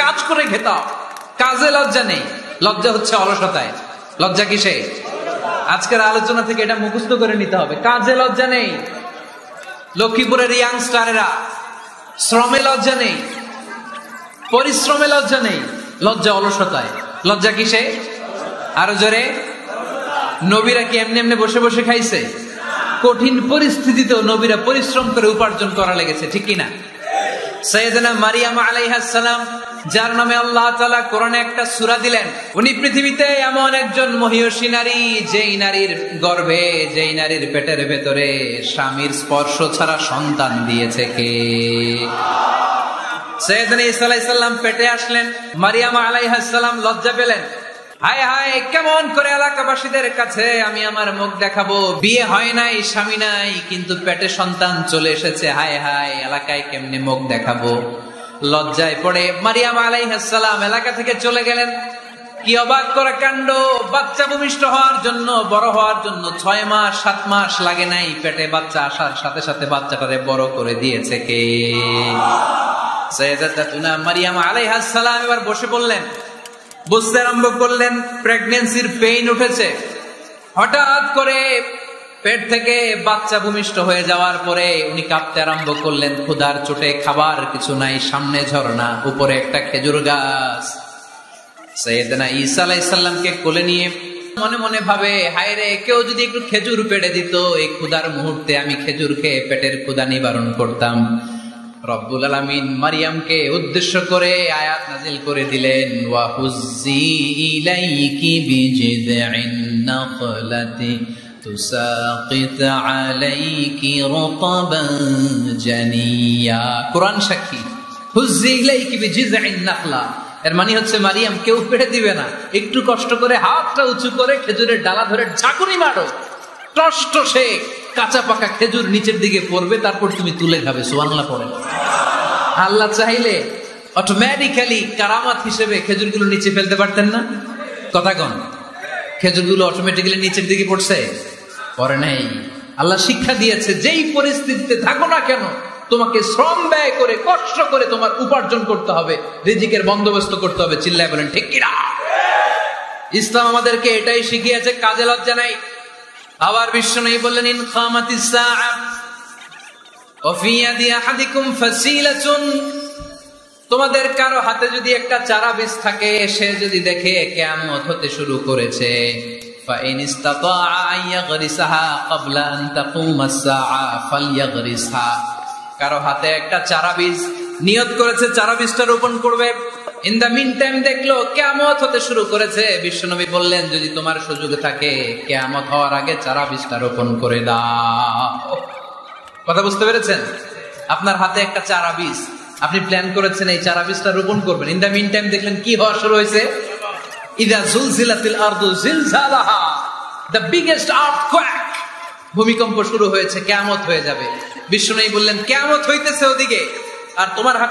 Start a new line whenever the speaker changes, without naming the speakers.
কাজ করে খেতাম, কাজে লজ্জা নেই। লজ্জা হচ্ছে অলসতায়। লজ্জা কিসে? আজকের আলোচনা থেকে এটা মুখস্থ করে নিতে হবে, কাজে লজ্জা নেই। লক্ষ্মীপুরের ইয়াংস্টারেরা শ্রমে লজ্জা নেই, পরিশ্রমে লজ্জা নেই, লজ্জা অলসতায়। লজ্জা কিসে? আরো জোরে। নবীরা কি এমনি এমনি বসে বসে খাইছে? কঠিন পরিস্থিতিতেও নবীরা পরিশ্রম করে উপার্জন করা লেগেছে, ঠিক কিনা? সাইয়েদনা মারিয়াম আলাইহিস সালাম, যার নামে আল্লাহ তাআলা কোরআনে একটা সূরা দিলেন, উনি পৃথিবীতে এমন একজন মহিয়সী নারী, যেই নারীর গর্ভে, যেই নারীর পেটের ভেতরে স্বামীর স্পর্শ ছাড়া সন্তান দিয়েছে কে? সাইয়েদনা ঈসা আলাইহিস সালাম পেটে আসলেন, মারিয়াম আলাইহিস সালাম লজ্জা পেলেন। হায় হায়, কেমন করে এলাকাবাসীদের কাছে আমি আমার মুখ দেখাবো? বিয়ে হয় নাই, স্বামী নাই, কিন্তু পেটে সন্তান চলে এসেছে। হায় হায়, এলাকায় কেমনে মুখ দেখাবো? লজ্জায় পড়ে মারিয়াম আলাইহিস সালাম এলাকা থেকে চলে গেলেন। কি অবাক করা কাণ্ড! বাচ্চা ভূমিষ্ঠ হওয়ার জন্য, বড় হওয়ার জন্য 6 মাস 7 মাস লাগে নাই, পেটে বাচ্চা আসার সাথে সাথে বাচ্চাটারে বড় করে দিয়েছে কে? সাইয়েদাতুনা মারিয়াম আলাইহিস সালাম এবার বসে পড়লেন, বুঝতে আরম্ভ করলেন প্রেগন্যান্সির পেইন উঠেছে। হঠাৎ করে পেট থেকে বাচ্চা ভূমিষ্ঠ হয়ে যাওয়ার পরে উনি কাঁপতে আরম্ভ করলেন। ক্ষুধার চোটে খাবার কিছু নাই, সামনে ঝর্ণা, উপরে একটা খেজুর গাছ। সাইয়েদনা ঈসা আলাইহিস সালামকে কোলে নিয়ে মনে মনে ভাবে, হায় রে, কেউ যদি একটু খেজুর পেড়ে দিত, এই ক্ষুধার মুহূর্তে আমি খেজুর খেয়ে পেটের ক্ষুধা নিবারণ করতাম। রব্বুল আলামিন মারিয়ামকে উদ্দেশ্য করে আয়াত নাজিল করে দিলেন, ওয়া হুজ্জি ইলাইকি বিজিদঈন নাখলাতি তুসাকিত আলাইকি রুতাবান জানিয়া। কোরআন সাক্ষী, হুজ্জি ইলাইকি বিজিদঈন নাখলা, এর মানে হচ্ছে মারিয়াম, কেউ পেড়ে দিবে না, একটু কষ্ট করে হাতটা উঁচু করে খেজুরের ডালা ধরে ঝাঁকুনি মারো, টষ্ট সে কাঁচা পাকা খেজুর নিচের দিকে পড়বে, তারপর তুমি তুলে খাবে। সুবহানাল্লাহ পড়েন। আল্লাহ চাইলে অটোমেটিক্যালি কারামাত হিসেবে খেজুরগুলো নিচে ফেলতে পারতেন না? কথা কন, খেজুরগুলো অটোমেটিক্যালি নিচের দিকে পড়ছে? পড়ে নাই। আল্লাহ শিক্ষা দিয়েছে, যেই পরিস্থিতিতে থাকো না কেন, তোমাকে শ্রম ব্যয় করে, কষ্ট করে তোমার উপার্জন করতে হবে, রিজিকের বন্দোবস্ত করতে হবে। চিল্লায় বলেন ঠিক কিনা? ইসলাম আমাদেরকে এটাই শিখিয়েছে, কাজে লজ্জা নাই। আবার বিশ্বনবী বললেন, ইন কামাতিস সাআ ওয়া ফি ইয়াদি আহাদিকুম ফাসিলাতুন, তোমাদের কারো হাতে যদি একটা চারা বীজ থাকে, সে যদি দেখে কিয়ামত হতে শুরু করেছে, ফা ইন ইসতাতাআ আন ইয়াগরিসাহা ক্বাবলা আন তাকুমাস সাআ ফালইয়াগরিসহা। কারো হাতে একটা চারা বীজ নিয়ত করেছে, চারা বীজটা রোপণ করবে, ইন দা মিন টাইম দেখলো কিয়ামত হতে শুরু করেছে, বিশ্বনবী বললেন, যদি তোমার সুযোগ থাকে কিয়ামত হওয়ার আগে চারা বীজটা রোপণ করে দাও। কথা বুঝতে পেরেছেন? আপনার হাতে একটা চারা বীজ, আপনি প্ল্যান করেছেন এই চারা বীজটা রোপণ করবেন। ইন দা মিন টাইম দেখলেন কি হওয়া শুরু হয়েছে? ইযা জুলজিলাতিল আরদু জিলজালাহা, দ্য বিগেস্ট আর্থকোয়েক, ভূমিকম্প শুরু হয়েছে, কিয়ামত হয়ে যাবে। বিশ্বনবী বললেন, কিয়ামত হইতেছে ওদিকে, আর তোমার হাতে